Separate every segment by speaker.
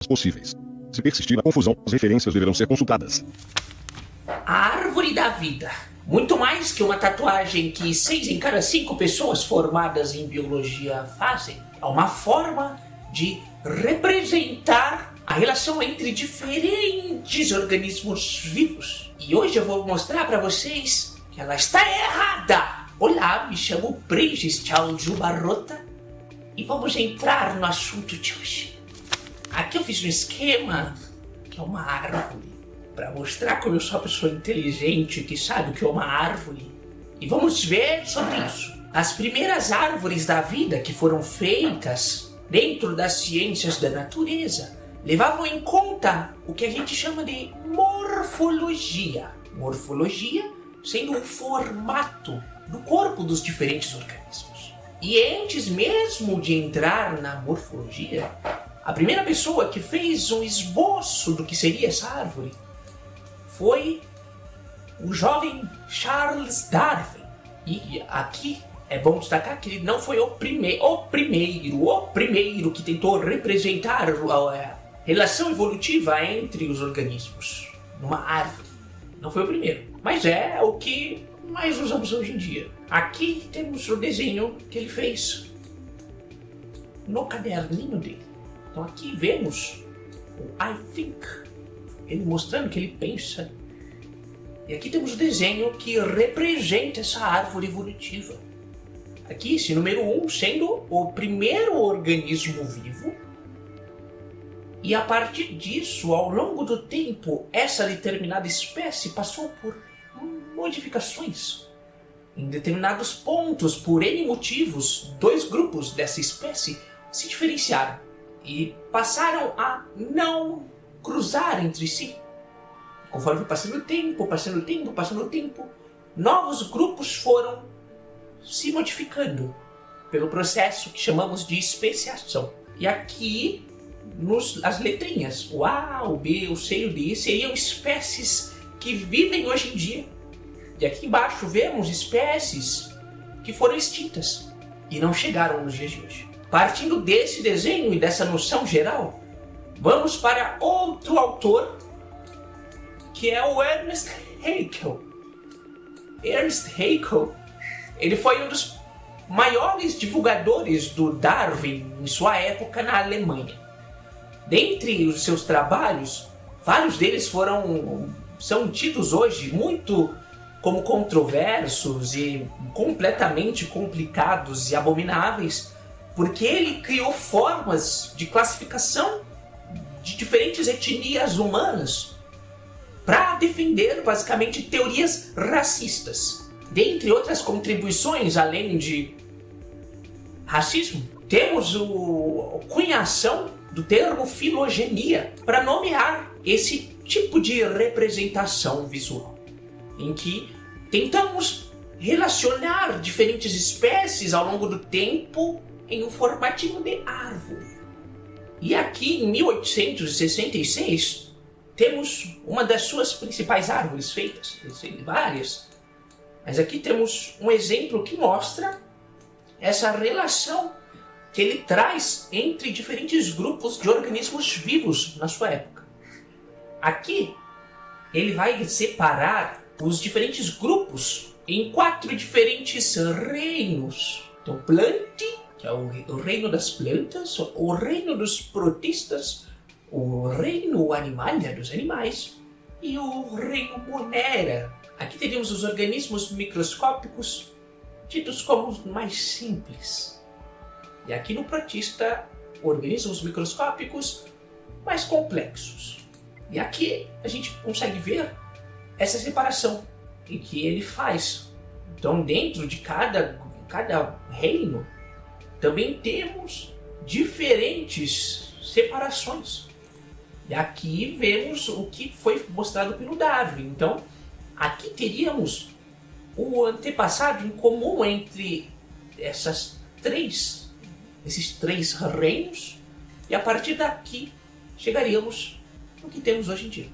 Speaker 1: possíveis. Se persistir a confusão, as referências deverão ser consultadas.
Speaker 2: A árvore da vida. Muito mais que uma tatuagem que 6 em cada 5 pessoas formadas em biologia fazem. É uma forma de representar a relação entre diferentes organismos vivos. E hoje eu vou mostrar para vocês que ela está errada. Olá, me chamo Prêgis Tchaujubarrota e vamos entrar no assunto de hoje. Aqui eu fiz um esquema que é uma árvore, para mostrar como eu sou uma pessoa inteligente que sabe o que é uma árvore. E vamos ver sobre isso. As primeiras árvores da vida que foram feitas dentro das ciências da natureza levavam em conta o que a gente chama de morfologia. Morfologia sendo o formato do corpo dos diferentes organismos. E antes mesmo de entrar na morfologia, a primeira pessoa que fez um esboço do que seria essa árvore foi o jovem Charles Darwin. E aqui é bom destacar que ele não foi o primeiro que tentou representar a relação evolutiva entre os organismos numa árvore. Não foi o primeiro, mas é o que mais usamos hoje em dia. Aqui temos o desenho que ele fez no caderninho dele. Então aqui vemos o I think, ele mostrando que ele pensa. E aqui temos o desenho que representa essa árvore evolutiva. Aqui esse número 1 sendo o primeiro organismo vivo. E a partir disso, ao longo do tempo, essa determinada espécie passou por modificações. Em determinados pontos, por N motivos, 2 grupos dessa espécie se diferenciaram e passaram a não cruzar entre si. Conforme foi passando o tempo, novos grupos foram se modificando pelo processo que chamamos de especiação. E aqui, as letrinhas, o A, o B, o C e o D, seriam espécies que vivem hoje em dia. E aqui embaixo vemos espécies que foram extintas e não chegaram nos dias de hoje. Partindo desse desenho e dessa noção geral, vamos para outro autor, que é o Ernst Haeckel. Ernst Haeckel, ele foi um dos maiores divulgadores do Darwin em sua época na Alemanha. Dentre os seus trabalhos, vários deles são tidos hoje muito como controversos e completamente complicados e abomináveis, porque ele criou formas de classificação de diferentes etnias humanas para defender basicamente teorias racistas. Dentre outras contribuições, além de racismo, temos a cunhação do termo filogenia para nomear esse tipo de representação visual, em que tentamos relacionar diferentes espécies ao longo do tempo em um formatinho de árvore. E aqui em 1866 temos uma das suas principais árvores feitas, tem várias, mas aqui temos um exemplo que mostra essa relação que ele traz entre diferentes grupos de organismos vivos na sua época. Aqui ele vai separar os diferentes grupos em 4 diferentes reinos. Então, plante, que é o reino das plantas, o reino dos protistas, o reino animalia dos animais e o reino monera. Aqui teríamos os organismos microscópicos, tidos como os mais simples. E aqui no protista, organismos microscópicos mais complexos. E aqui a gente consegue ver essa separação em que ele faz. Então, dentro de cada reino, também temos diferentes separações. E aqui vemos o que foi mostrado pelo Darwin. Então, aqui teríamos o antepassado em comum entre esses 3 reinos, e a partir daqui chegaríamos no que temos hoje em dia.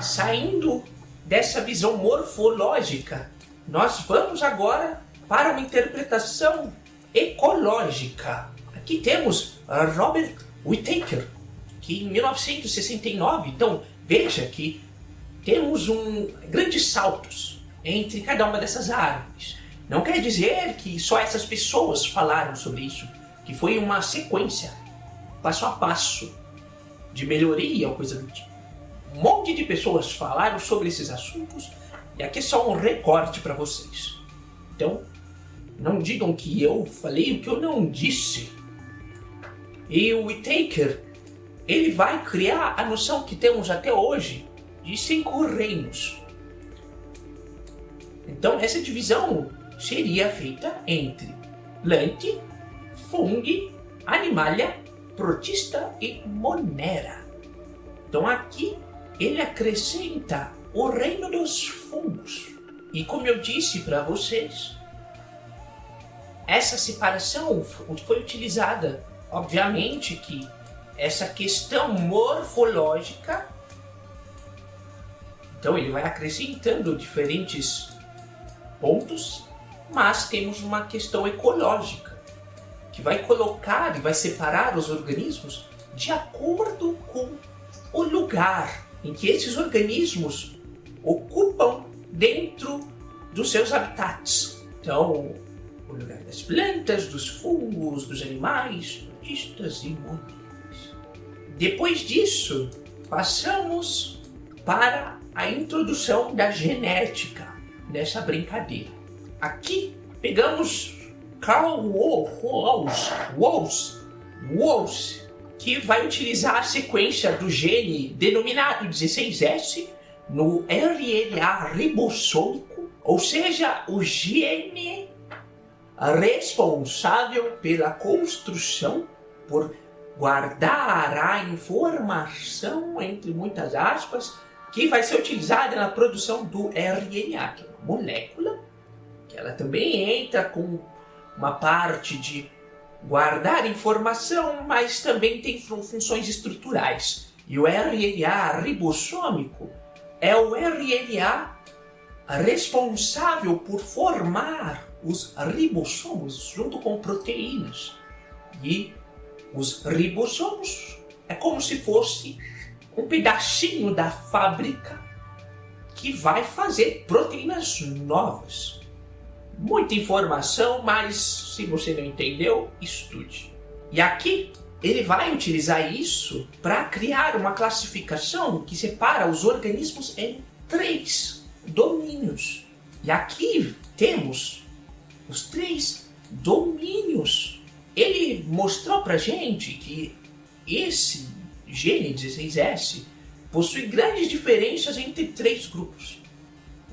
Speaker 2: Saindo dessa visão morfológica, nós vamos agora para uma interpretação ecológica. Aqui temos Robert Whittaker, que em 1969, então veja que temos grandes saltos entre cada uma dessas árvores. Não quer dizer que só essas pessoas falaram sobre isso, que foi uma sequência, passo a passo, de melhoria ou coisa do tipo. Um monte de pessoas falaram sobre esses assuntos e aqui é só um recorte para vocês. Então, não digam que eu falei o que eu não disse. E o Whittaker, ele vai criar a noção que temos até hoje de 5 reinos. Então, essa divisão seria feita entre Plante, Fungi, Animalia, Protista e Monera. Então aqui ele acrescenta o reino dos fungos. E como eu disse para vocês, essa separação foi utilizada, obviamente que essa questão morfológica, então ele vai acrescentando diferentes pontos, mas temos uma questão ecológica, que vai colocar e vai separar os organismos de acordo com o lugar em que esses organismos ocupam dentro dos seus habitats. Então, o lugar das plantas, dos fungos, dos animais, protistas e monídeos. Depois disso, passamos para a introdução da genética dessa brincadeira. Aqui pegamos Carl Woese, que vai utilizar a sequência do gene denominado 16S no RNA ribossômico, ou seja, o gene responsável pela construção, por guardar a informação, entre muitas aspas, que vai ser utilizada na produção do RNA, que é uma molécula, que ela também entra com uma parte de guardar informação, mas também tem funções estruturais. E o RNA ribossômico é o RNA responsável por formar os ribossomos junto com proteínas. E os ribossomos é como se fosse um pedacinho da fábrica que vai fazer proteínas novas. Muita informação, mas se você não entendeu, estude. E aqui ele vai utilizar isso para criar uma classificação que separa os organismos em 3 domínios. E aqui temos os 3 domínios. Ele mostrou pra gente que esse gene 16S possui grandes diferenças entre 3 grupos.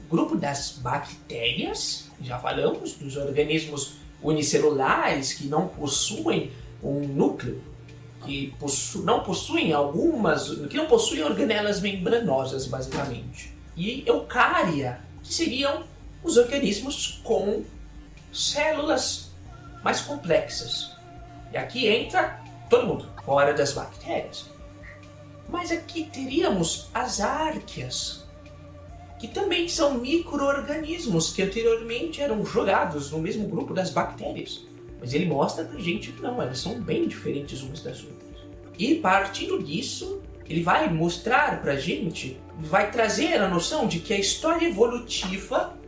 Speaker 2: O grupo das bactérias, já falamos, dos organismos unicelulares que não possuem um núcleo, que não possuem organelas membranosas, basicamente. E eucária, que seriam os organismos com células mais complexas. E aqui entra todo mundo, fora das bactérias. Mas aqui teríamos as árqueas, que também são micro-organismos que anteriormente eram jogados no mesmo grupo das bactérias. Mas ele mostra pra gente que não, elas são bem diferentes umas das outras. E partindo disso, ele vai mostrar pra gente, vai trazer a noção de que a história evolutiva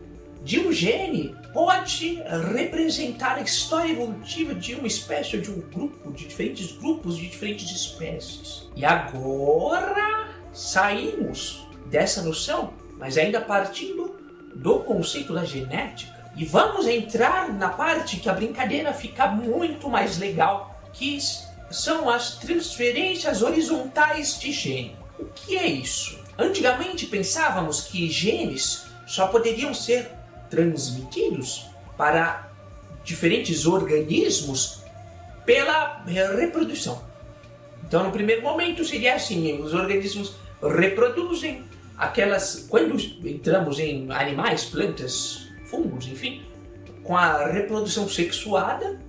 Speaker 2: de um gene pode representar a história evolutiva de uma espécie ou de um grupo, de diferentes grupos, de diferentes espécies. E agora saímos dessa noção, mas ainda partindo do conceito da genética. E vamos entrar na parte que a brincadeira fica muito mais legal, que são as transferências horizontais de gene. O que é isso? Antigamente pensávamos que genes só poderiam ser transmitidos para diferentes organismos pela reprodução. Então, no primeiro momento seria assim, os organismos reproduzem aquelas, quando entramos em animais, plantas, fungos, enfim, com a reprodução sexuada,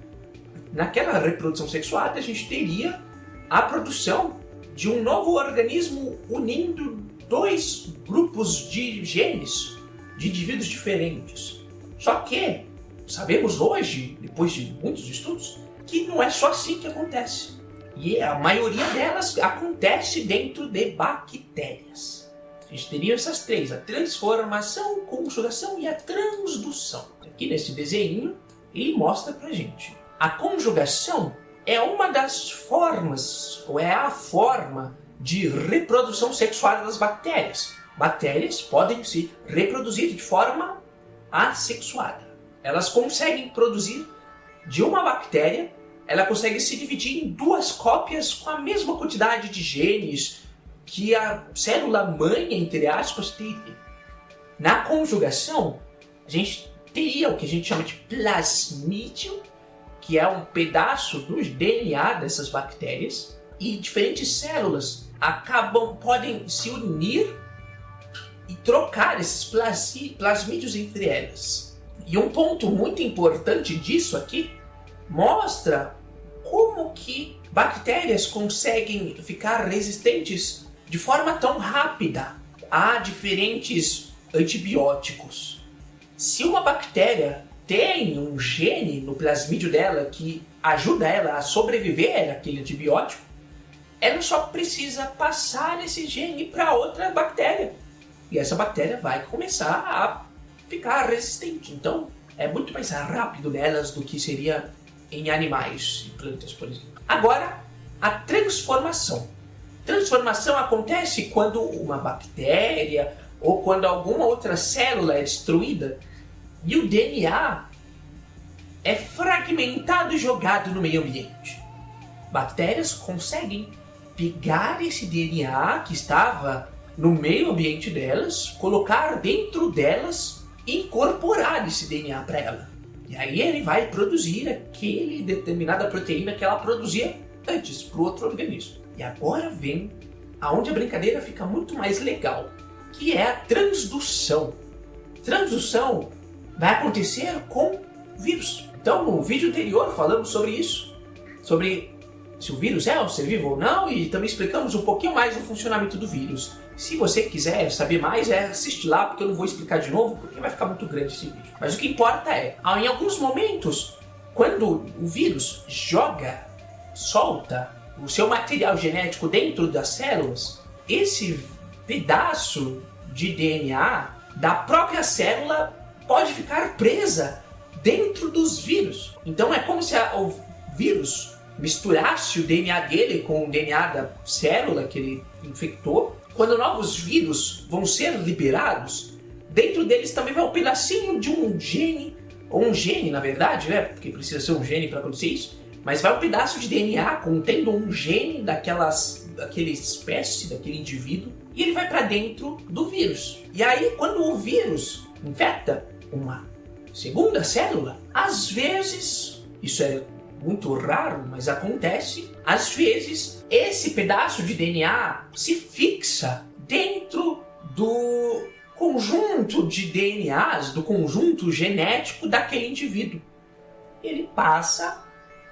Speaker 2: naquela reprodução sexuada a gente teria a produção de um novo organismo unindo 2 grupos de genes de indivíduos diferentes. Só que sabemos hoje, depois de muitos estudos, que não é só assim que acontece. E a maioria delas acontece dentro de bactérias. A gente teria essas três: a transformação, a conjugação e a transdução. Aqui nesse desenho ele mostra pra gente. A conjugação é uma das formas, ou é a forma de reprodução sexual das bactérias. Bactérias podem se reproduzir de forma assexuada. Elas conseguem produzir de uma bactéria, ela consegue se dividir em duas cópias com a mesma quantidade de genes que a célula mãe, entre aspas, teria. Na conjugação, a gente teria o que a gente chama de plasmídio, que é um pedaço do DNA dessas bactérias, e diferentes células podem se unir e trocar esses plasmídios entre elas. E um ponto muito importante disso aqui mostra como que bactérias conseguem ficar resistentes de forma tão rápida a diferentes antibióticos. Se uma bactéria tem um gene no plasmídio dela que ajuda ela a sobreviver àquele antibiótico, ela só precisa passar esse gene para outra bactéria. E essa bactéria vai começar a ficar resistente. Então, é muito mais rápido nelas do que seria em animais e plantas, por exemplo. Agora, a transformação. Transformação acontece quando uma bactéria ou quando alguma outra célula é destruída e o DNA é fragmentado e jogado no meio ambiente. Bactérias conseguem pegar esse DNA que estava no meio ambiente delas, colocar dentro delas e incorporar esse DNA para ela. E aí ele vai produzir aquele determinada proteína que ela produzia antes para o outro organismo. E agora vem aonde a brincadeira fica muito mais legal, que é a transdução. Transdução vai acontecer com vírus. Então, no vídeo anterior falamos sobre isso, sobre se o vírus é um ser vivo ou não, e também explicamos um pouquinho mais do funcionamento do vírus. Se você quiser saber mais, assiste lá, porque eu não vou explicar de novo, porque vai ficar muito grande esse vídeo. Mas o que importa é, em alguns momentos, quando o vírus solta o seu material genético dentro das células, esse pedaço de DNA da própria célula pode ficar presa dentro dos vírus. Então é como se o vírus misturasse o DNA dele com o DNA da célula que ele infectou. Quando novos vírus vão ser liberados, dentro deles também vai um pedacinho de um gene, ou um gene na verdade, né? Porque precisa ser um gene para acontecer isso, mas vai um pedaço de DNA contendo um gene daquela espécie, daquele indivíduo, e ele vai para dentro do vírus. E aí, quando o vírus infecta uma segunda célula, às vezes, isso é muito raro, mas acontece, às vezes esse pedaço de DNA se fixa dentro do conjunto de DNAs, do conjunto genético daquele indivíduo. Ele passa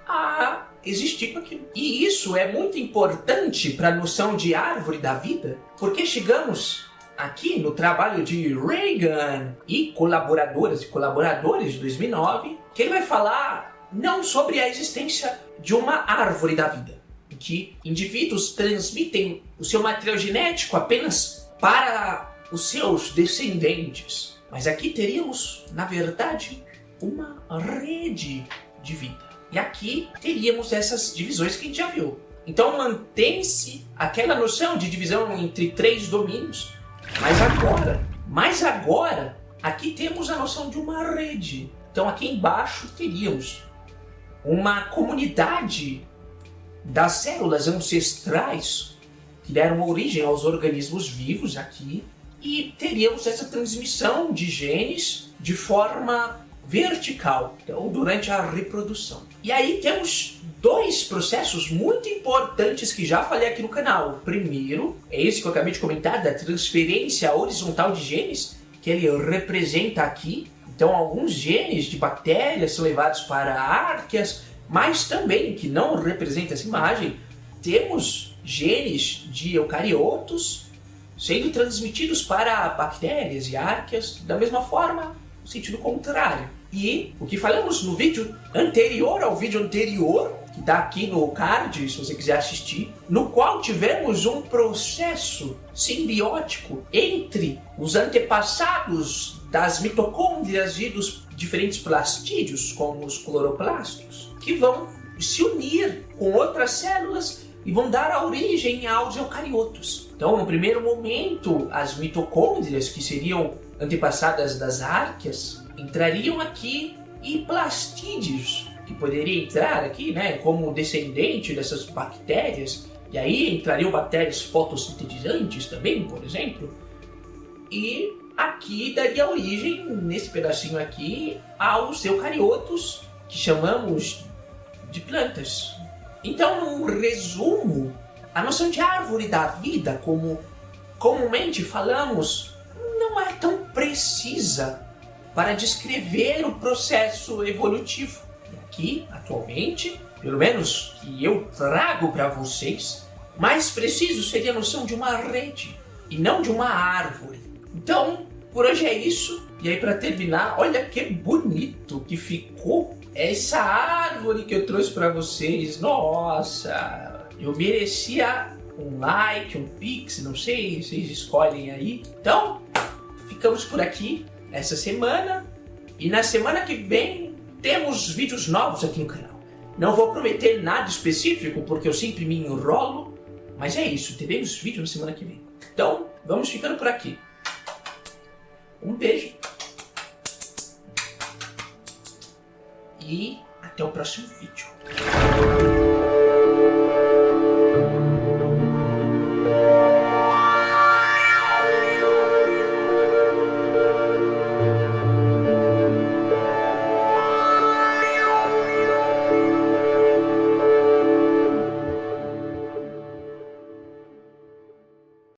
Speaker 2: a existir com aquilo. E isso é muito importante para a noção de árvore da vida, porque chegamos aqui no trabalho de Reagan e colaboradoras e colaboradores de 2009, que ele vai falar não sobre a existência de uma árvore da vida, em que indivíduos transmitem o seu material genético apenas para os seus descendentes. Mas aqui teríamos, na verdade, uma rede de vida. E aqui teríamos essas divisões que a gente já viu. Então mantém-se aquela noção de divisão entre 3 domínios, mas agora, aqui temos a noção de uma rede. Então aqui embaixo teríamos uma comunidade das células ancestrais que deram origem aos organismos vivos aqui, e teríamos essa transmissão de genes de forma vertical, então, durante a reprodução. E aí temos 2 processos muito importantes que já falei aqui no canal. O primeiro é esse que eu acabei de comentar, da transferência horizontal de genes, que ele representa aqui. Então, alguns genes de bactérias são levados para árqueas, mas também, que não representa essa imagem, temos genes de eucariotos sendo transmitidos para bactérias e árqueas da mesma forma, no sentido contrário. E o que falamos no vídeo anterior ao vídeo anterior que tá aqui no card, se você quiser assistir, no qual tivemos um processo simbiótico entre os antepassados das mitocôndrias e dos diferentes plastídeos, como os cloroplastos, que vão se unir com outras células e vão dar a origem aos eucariotos. Então, no primeiro momento, as mitocôndrias, que seriam antepassadas das árqueas, entrariam aqui, e plastídeos, que poderia entrar aqui, né, como descendente dessas bactérias, e aí entrariam bactérias fotossintetizantes também, por exemplo, e aqui daria origem, nesse pedacinho aqui, aos eucariotos, que chamamos de plantas. Então, num resumo, a noção de árvore da vida, como comumente falamos, não é tão precisa para descrever o processo evolutivo. E aqui, atualmente, pelo menos que eu trago para vocês, mais preciso seria a noção de uma rede e não de uma árvore. Então, por hoje é isso. E aí, para terminar, olha que bonito que ficou essa árvore que eu trouxe para vocês. Nossa, eu merecia um like, um pix, não sei, vocês escolhem aí. Então, ficamos por aqui essa semana, e na semana que vem temos vídeos novos aqui no canal. Não vou prometer nada específico porque eu sempre me enrolo, mas é isso, teremos vídeo na semana que vem. Então, vamos ficando por aqui. Um beijo e até o próximo vídeo.